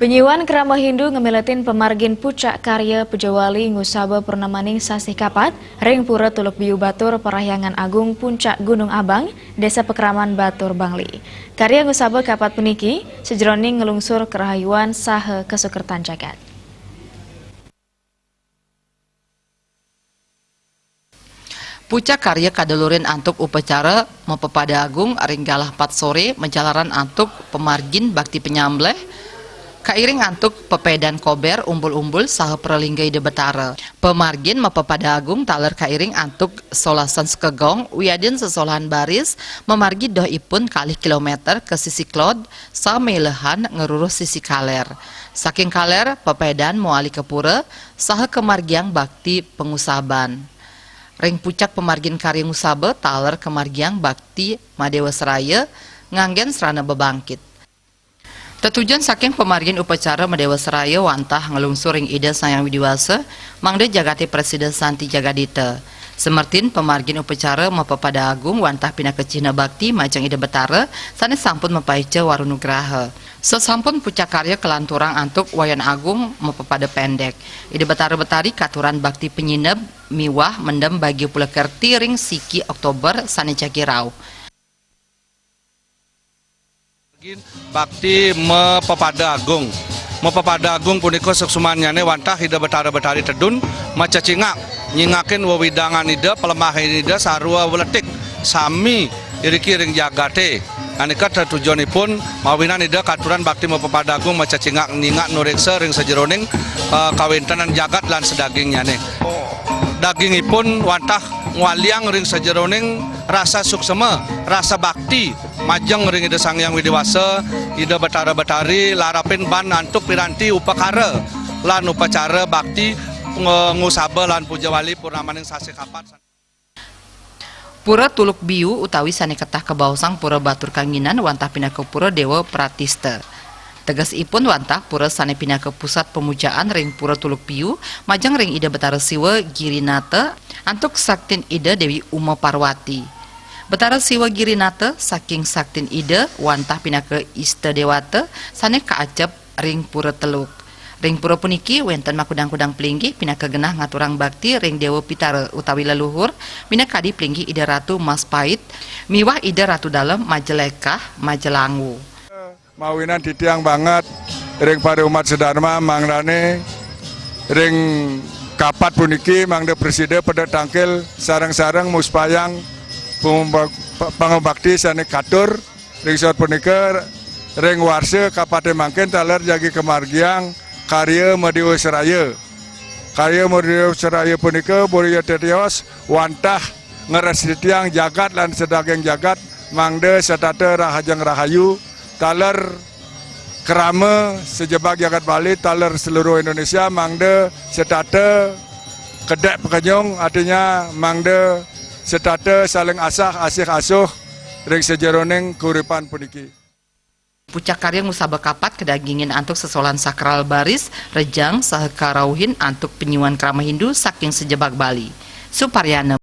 Penyiwan Krama Hindu ngemeletin pemargin pucak karya Pejawali Ngusaba Purnamaning Sasih Kapat, Ring Pura Tuluk Biu Batur Parahyangan Agung Puncak Gunung Abang, Desa Pekraman Batur Bangli. Karya Ngusaba Kapat puniki, sejroning ngelungsur kerahayuan saha kesukertan jagat. Pucak karya kadulurin antuk upacara mepepada agung ringgalah 4 sore menjalaran antuk pemargin bakti penyambleh kairing antuk pepedan kober umbul-umbul saha perlinggai de betara. Pemargin mepepada agung taler kairing antuk solasan sekegong wiadin sesolahan baris memargi doh ipun kalih kilometer ke sisi klod samelehan ngeruruh sisi kaler. Saking kaler pepedan moali ke pura saha kemargiang bakti pengusaban. Ring pucak pemargin karya Ngusaba taler kemargiang bakti Madewa Seraya nganggen serana bebangkit. Tetujuan saking pemargin upacara Madewa Seraya wantah ngelungsur ring ida Sayang Widiwasa mangde jagati Presiden Santi Jagadita. Semertin pemargin upacara mepepada agung wantah pina kecina bakti majang ida betara sanes sampun mempaice warunugraha. Sesampun pucak karya kelanturang antuk wayan agung mepepada pendek. Ida betara betari katuran bakti penyineb miwah mendem bagi pula kerti ring siki Oktober sane cakirau. Bakti mepepada agung punika seksumanyane wantah ida betara-betari tedun maca cingak nyingakin wewidangan ida pelemahin ida sarua weletik sami iriki ring jagate anika tujuanipun mawinan ida katuran bakti mepepada agung maca cingak nyingak nureksa ring sejeroning kawintenan jagat lan sedagingnya nih dagingipun wantah ngwaliang ring sejeroning rasa suksema rasa bakti majeng ring ida Sangyang Widiwasa ida betara-betari larapin ban antuk piranti upakara lan upacara bakti Ngusaba lan Pujawali Purnamaning Sasih Kapat. Pura Tuluk Biu utawi sane ketah kebausang Pura Batur Kanginan wantah pindah ke Pura Dewa Pratista. Tegas ipun wantah pura sane pindah ke pusat pemujaan ring Pura Tuluk Biu majeng ring ida Betara Siwa Girinata antuk saktin ida Dewi Uma Parwati. Betara Siwa Girinata saking saktin ida wantah pindah ke Ista Dewata sane kaacep ring Pura Teluk. Ring pura puniki wenten makudang-kudang pelinggi pindah ke genah ngaturang bakti ring Dewa Pitara utawi leluhur pindah kadi pelinggi ida Ratu Mas Pait miwah ida Ratu Dalem Majelekah Majelangu. Mawinan ditiang banget ring pada umat sedharma mangrane ring kapat puniki mangde presiden pada tangkil sarang-sarang muspayang pangabakti sane katur ring sor punika ring warse kapate mangken taler jagi kemargiang karya Madewa Seraya. Karya Madewa Seraya punika Boria Tetios wantah ngeresitiang jagat lan sedaging jagat mangde setata rahajang rahayu taler kerama sejebak jagat Bali taler seluruh Indonesia mangde setata kedek pekenyong artinya mangde setata saling asah asih asuh ring sejeroning kuripan puniki. Pucak karya Ngusaba Kapat kedagingin antuk sesolan sakral baris rejang saha karauhin antuk penyuan Krama Hindu saking sejebak Bali. Suparyana